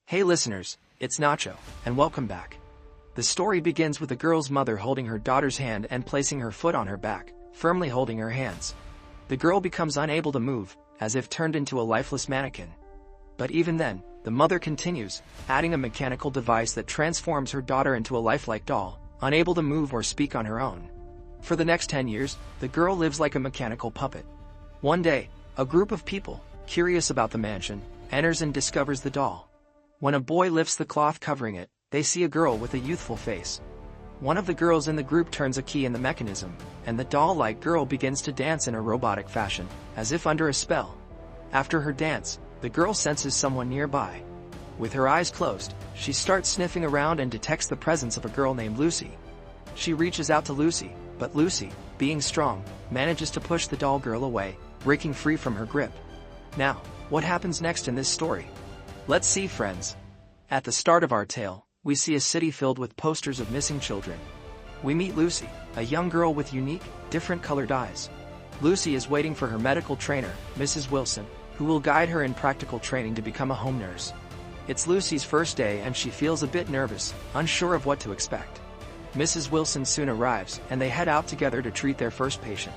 Hey listeners, it's Nacho, and welcome back. The story begins with a girl's mother holding her daughter's hand and placing her foot on her back, firmly holding her hands. The girl becomes unable to move, as if turned into a lifeless mannequin. But even then, the mother continues, adding a mechanical device that transforms her daughter into a lifelike doll, unable to move or speak on her own. For the next 10 years, the girl lives like a mechanical puppet. One day, a group of people, curious about the mansion, enters and discovers the doll. When a boy lifts the cloth covering it, they see a girl with a youthful face. One of the girls in the group turns a key in the mechanism, and the doll-like girl begins to dance in a robotic fashion, as if under a spell. After her dance, the girl senses someone nearby. With her eyes closed, she starts sniffing around and detects the presence of a girl named Lucy. She reaches out to Lucy, but Lucy, being strong, manages to push the doll girl away, breaking free from her grip. Now, what happens next in this story? Let's see, friends. At the start of our tale, we see a city filled with posters of missing children. We meet Lucy, a young girl with unique, different colored eyes. Lucy is waiting for her medical trainer, Mrs. Wilson, who will guide her in practical training to become a home nurse. It's Lucy's first day and she feels a bit nervous, unsure of what to expect. Mrs. Wilson soon arrives, and they head out together to treat their first patient.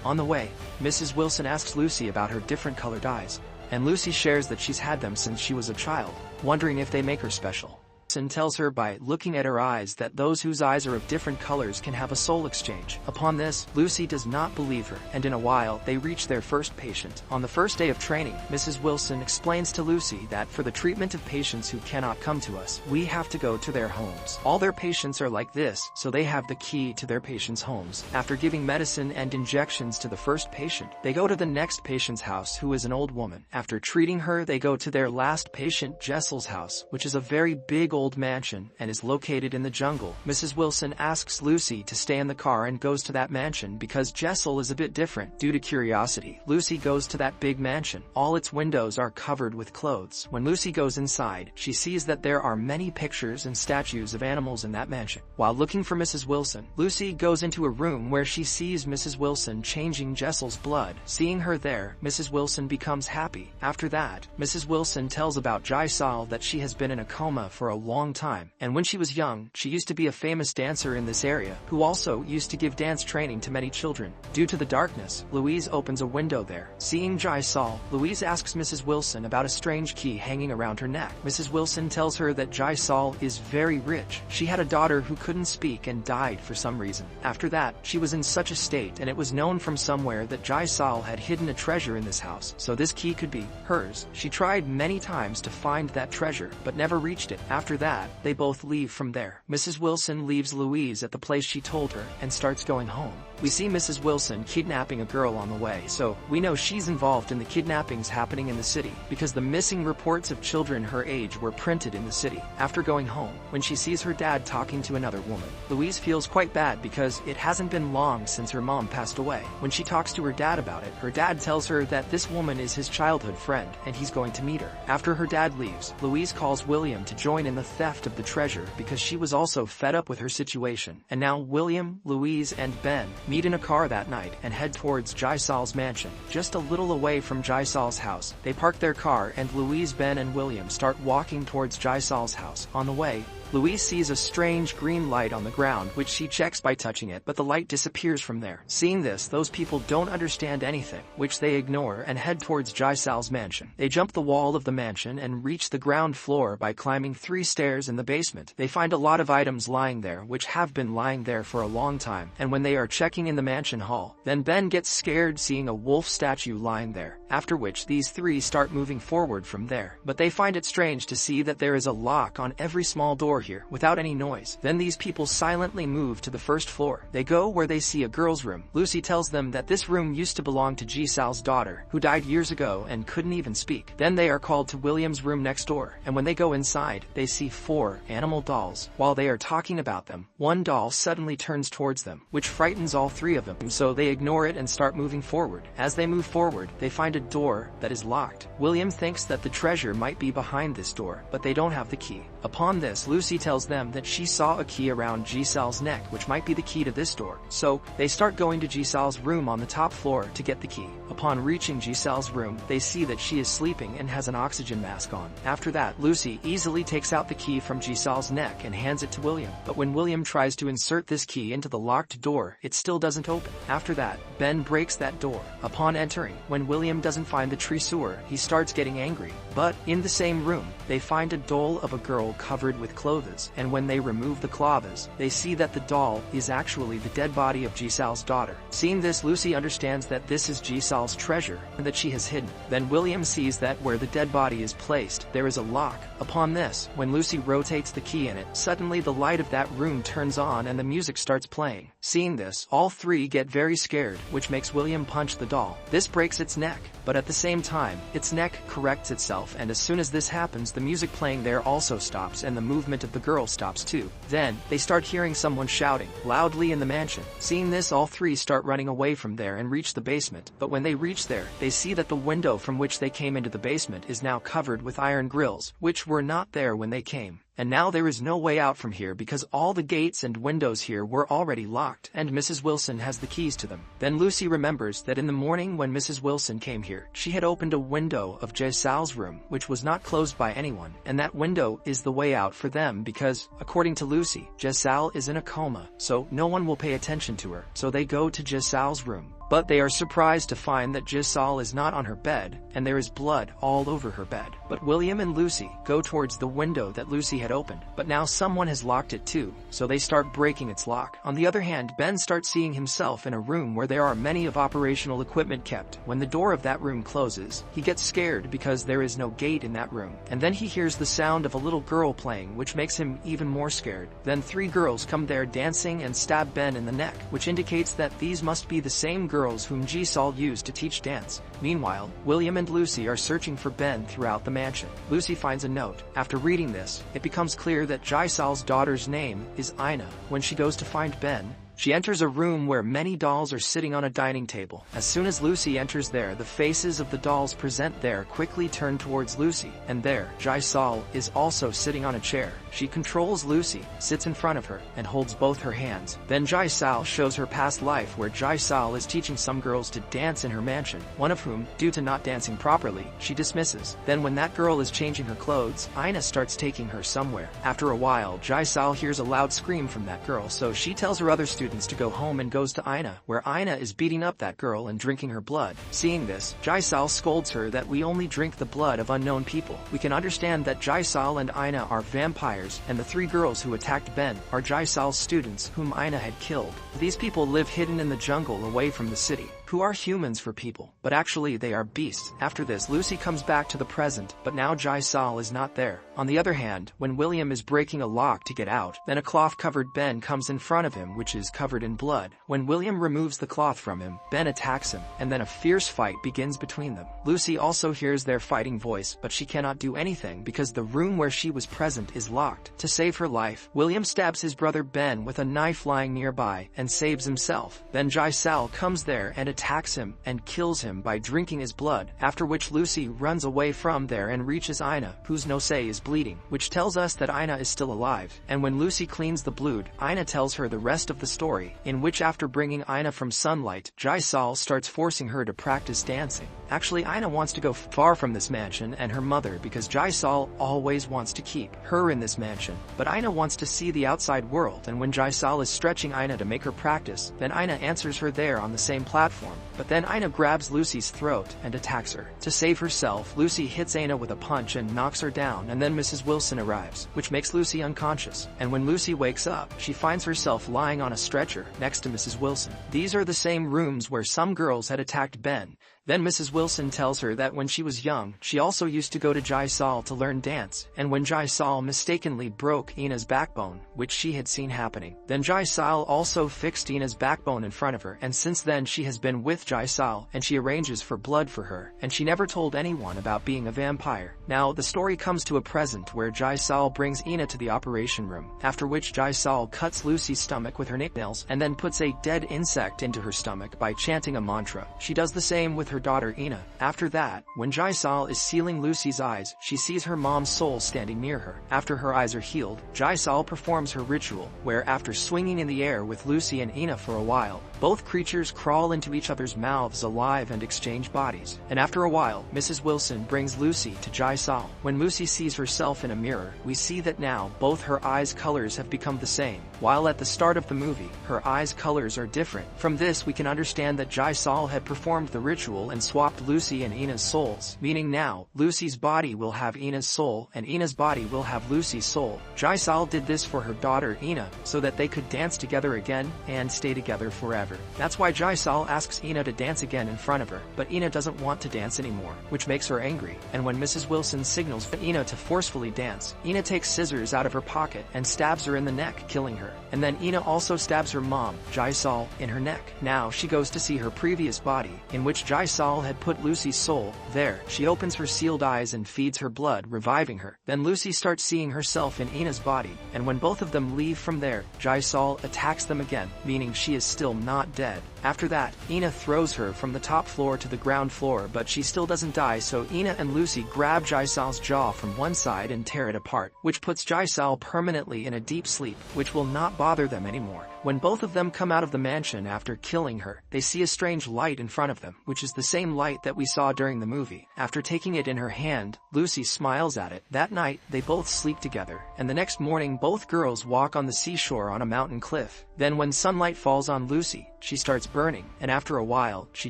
On the way, Mrs. Wilson asks Lucy about her different colored eyes, and Lucy shares that she's had them since she was a child, wondering if they make her special. Wilson tells her by looking at her eyes that those whose eyes are of different colors can have a soul exchange. Upon this, Lucy does not believe her, and in a while they reach their first patient. On the first day of training, Mrs. Wilson explains to Lucy that for the treatment of patients who cannot come to us, we have to go to their homes. All their patients are like this, so they have the key to their patients' homes. After giving medicine and injections to the first patient, they go to the next patient's house, who is an old woman. After treating her, they go to their last patient, Jessel's house, which is a very big old mansion and is located in the jungle. Mrs. Wilson asks Lucy to stay in the car and goes to that mansion because Jessel is a bit different. Due to curiosity, Lucy goes to that big mansion. All its windows are covered with clothes. When Lucy goes inside, she sees that there are many pictures and statues of animals in that mansion. While looking for Mrs. Wilson, Lucy goes into a room where she sees Mrs. Wilson changing Jessel's blood. Seeing her there, Mrs. Wilson becomes happy. After that, Mrs. Wilson tells about Jysal that she has been in a coma for a long time, and when she was young, she used to be a famous dancer in this area, who also used to give dance training to many children. Due to the darkness, Louise opens a window there. Seeing Jysal, Louise asks Mrs. Wilson about a strange key hanging around her neck. Mrs. Wilson tells her that Jysal is very rich. She had a daughter who couldn't speak and died for some reason. After that, she was in such a state, and it was known from somewhere that Jysal had hidden a treasure in this house, so this key could be hers. She tried many times to find that treasure, but never reached it. After that, they both leave from there. Mrs. Wilson leaves Louise at the place she told her and starts going home. We see Mrs. Wilson kidnapping a girl on the way, so we know she's involved in the kidnappings happening in the city, because the missing reports of children her age were printed in the city. After going home, when she sees her dad talking to another woman, Louise feels quite bad because it hasn't been long since her mom passed away. When she talks to her dad about it, her dad tells her that this woman is his childhood friend and he's going to meet her. After her dad leaves, Louise calls William to join in the theft of the treasure because she was also fed up with her situation. And now William, Louise, and Ben meet in a car that night and head towards Jysal's mansion. Just a little away from Jysal's house, they park their car and Louise, Ben, and William start walking towards Jysal's house. On the way, Louise sees a strange green light on the ground, which she checks by touching it, but the light disappears from there. Seeing this, those people don't understand anything, which they ignore and head towards Jysal's mansion. They jump the wall of the mansion and reach the ground floor by climbing 3 stairs in the basement. They find a lot of items lying there, which have been lying there for a long time, and when they are checking in the mansion hall, then Ben gets scared seeing a wolf statue lying there, after which these 3 start moving forward from there. But they find it strange to see that there is a lock on every small door here, without any noise. Then these people silently move to the first floor. They go where they see a girl's room. Lucy tells them that this room used to belong to Jysal's daughter, who died years ago and couldn't even speak. Then they are called to William's room next door, and when they go inside, they see 4 animal dolls. While they are talking about them, one doll suddenly turns towards them, which frightens all 3 of them, so they ignore it and start moving forward. As they move forward, they find a door that is locked. William thinks that the treasure might be behind this door, but they don't have the key. Upon this, Lucy Lucy tells them that she saw a key around Jisal's neck, which might be the key to this door. So, they start going to Jisal's room on the top floor to get the key. Upon reaching Jisal's room, they see that she is sleeping and has an oxygen mask on. After that, Lucy easily takes out the key from Jisal's neck and hands it to William. But when William tries to insert this key into the locked door, it still doesn't open. After that, Ben breaks that door. Upon entering, when William doesn't find the trésor, he starts getting angry. But, in the same room, they find a doll of a girl covered with clothes, and when they remove the clothes, they see that the doll is actually the dead body of Jisal's daughter. Seeing this, Lucy understands that this is Jisal's treasure, and that she has hidden. Then William sees that where the dead body is placed, there is a lock. Upon this, when Lucy rotates the key in it, suddenly the light of that room turns on and the music starts playing. Seeing this, all three get very scared, which makes William punch the doll. This breaks its neck, but at the same time, its neck corrects itself, and as soon as this happens, the music playing there also stops and the movement of the girl stops too. Then, they start hearing someone shouting loudly in the mansion. Seeing this, all three start running away from there and reach the basement, but when they reach there, they see that the window from which they came into the basement is now covered with iron grills, which were not there when they came. And now there is no way out from here because all the gates and windows here were already locked, and Mrs. Wilson has the keys to them. Then Lucy remembers that in the morning when Mrs. Wilson came here, she had opened a window of Jisal's room, which was not closed by anyone, and that window is the way out for them because, according to Lucy, Jisal is in a coma, so no one will pay attention to her, so they go to Jisal's room. But they are surprised to find that Jisal is not on her bed, and there is blood all over her bed. But William and Lucy go towards the window that Lucy had opened, but now someone has locked it too, so they start breaking its lock. On the other hand, Ben starts seeing himself in a room where there are many of operational equipment kept. When the door of that room closes, he gets scared because there is no gate in that room, and then he hears the sound of a little girl playing, which makes him even more scared. Then three girls come there dancing and stab Ben in the neck, which indicates that these must be the same girls whom Jisal used to teach dance. Meanwhile, William and Lucy are searching for Ben throughout the mansion. Lucy finds a note. After reading this, it becomes clear that Jisal's daughter's name is Ina. When she goes to find Ben, she enters a room where many dolls are sitting on a dining table. As soon as Lucy enters there, the faces of the dolls present there quickly turn towards Lucy, and there, Jisal is also sitting on a chair. She controls Lucy, sits in front of her, and holds both her hands. Then Jisal shows her past life where Jisal is teaching some girls to dance in her mansion, one of whom, due to not dancing properly, she dismisses. Then when that girl is changing her clothes, Ina starts taking her somewhere. After a while, Jisal hears a loud scream from that girl, so she tells her other students to go home and goes to Ina, where Ina is beating up that girl and drinking her blood. Seeing this, Jisal scolds her that we only drink the blood of unknown people. We can understand that Jisal and Ina are vampires, and the three girls who attacked Ben are Jisal's students whom Ina had killed. These people live hidden in the jungle away from the city, who are humans for people, but actually they are beasts. After this, Lucy comes back to the present, but now Jisal is not there. On the other hand, when William is breaking a lock to get out, then a cloth-covered Ben comes in front of him, which is covered in blood. When William removes the cloth from him, Ben attacks him, and then a fierce fight begins between them. Lucy also hears their fighting voice, but she cannot do anything because the room where she was present is locked. To save her life, William stabs his brother Ben with a knife lying nearby and saves himself. Then Jisal comes there and attacks him and kills him by drinking his blood, after which Lucy runs away from there and reaches Ina, whose nose is bleeding, which tells us that Ina is still alive. And when Lucy cleans the blood, Ina tells her the rest of the story, in which after bringing Ina from sunlight, Jisal starts forcing her to practice dancing. Actually, Ina wants to go far from this mansion and her mother because Jisal always wants to keep her in this mansion. But Ina wants to see the outside world, and when Jisal is stretching Ina to make her practice, then Ina answers her there on the same platform. But then Ina grabs Lucy's throat and attacks her. To save herself, Lucy hits Ina with a punch and knocks her down, and then Mrs. Wilson arrives, which makes Lucy unconscious. And when Lucy wakes up, she finds herself lying on a stretcher next to Mrs. Wilson. These are the same rooms where some girls had attacked Ben. Then Mrs. Wilson tells her that when she was young, she also used to go to Jisal to learn dance, and when Jisal mistakenly broke Ina's backbone, which she had seen happening, then Jisal also fixed Ina's backbone in front of her, and since then she has been with Jisal, and she arranges for blood for her, and she never told anyone about being a vampire. Now, the story comes to a present where Jisal brings Ina to the operation room, after which Jisal cuts Lucy's stomach with her nails, and then puts a dead insect into her stomach by chanting a mantra. She does the same with her daughter Ina. After that, when Jaisal is sealing Lucy's eyes, she sees her mom's soul standing near her. After her eyes are healed, Jaisal performs her ritual, where after swinging in the air with Lucy and Ina for a while, both creatures crawl into each other's mouths alive and exchange bodies. And after a while, Mrs. Wilson brings Lucy to Jaisal. When Lucy sees herself in a mirror, we see that now both her eyes' colors have become the same, while at the start of the movie, her eyes' colors are different. From this we can understand that Jaisal had performed the ritual and swapped Lucy and Ina's souls, meaning now, Lucy's body will have Ina's soul and Ina's body will have Lucy's soul. Jaisal did this for her daughter Ina, so that they could dance together again and stay together forever. That's why Jaisal asks Ina to dance again in front of her, but Ina doesn't want to dance anymore, which makes her angry, and when Mrs. Wilson signals for Ina to forcefully dance, Ina takes scissors out of her pocket and stabs her in the neck, killing her. And then Ina also stabs her mom, Jaisal, in her neck. Now she goes to see her previous body, in which Jaisal had put Lucy's soul. There, she opens her sealed eyes and feeds her blood, reviving her. Then Lucy starts seeing herself in Ina's body, and when both of them leave from there, Jaisal attacks them again, meaning she is still not dead. After that, Ina throws her from the top floor to the ground floor, but she still doesn't die, so Ina and Lucy grab Jaisal's jaw from one side and tear it apart, which puts Jaisal permanently in a deep sleep, which will not bother them anymore. When both of them come out of the mansion after killing her, they see a strange light in front of them, which is the same light that we saw during the movie. After taking it in her hand, Lucy smiles at it. That night, they both sleep together, and the next morning both girls walk on the seashore on a mountain cliff. Then when sunlight falls on Lucy, she starts burning, and after a while, she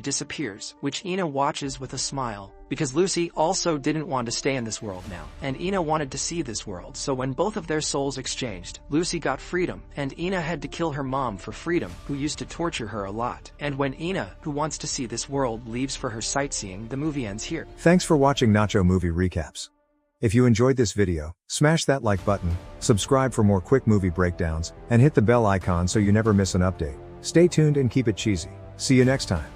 disappears, which Ina watches with a smile. Because Lucy also didn't want to stay in this world now, and Ina wanted to see this world, so when both of their souls exchanged, Lucy got freedom, and Ina had to kill her mom for freedom, who used to torture her a lot. And when Ina, who wants to see this world, leaves for her sightseeing, the movie ends here. Thanks for watching Nacho Movie Recaps. If you enjoyed this video, smash that like button, subscribe for more quick movie breakdowns, and hit the bell icon so you never miss an update. Stay tuned and keep it cheesy. See you next time.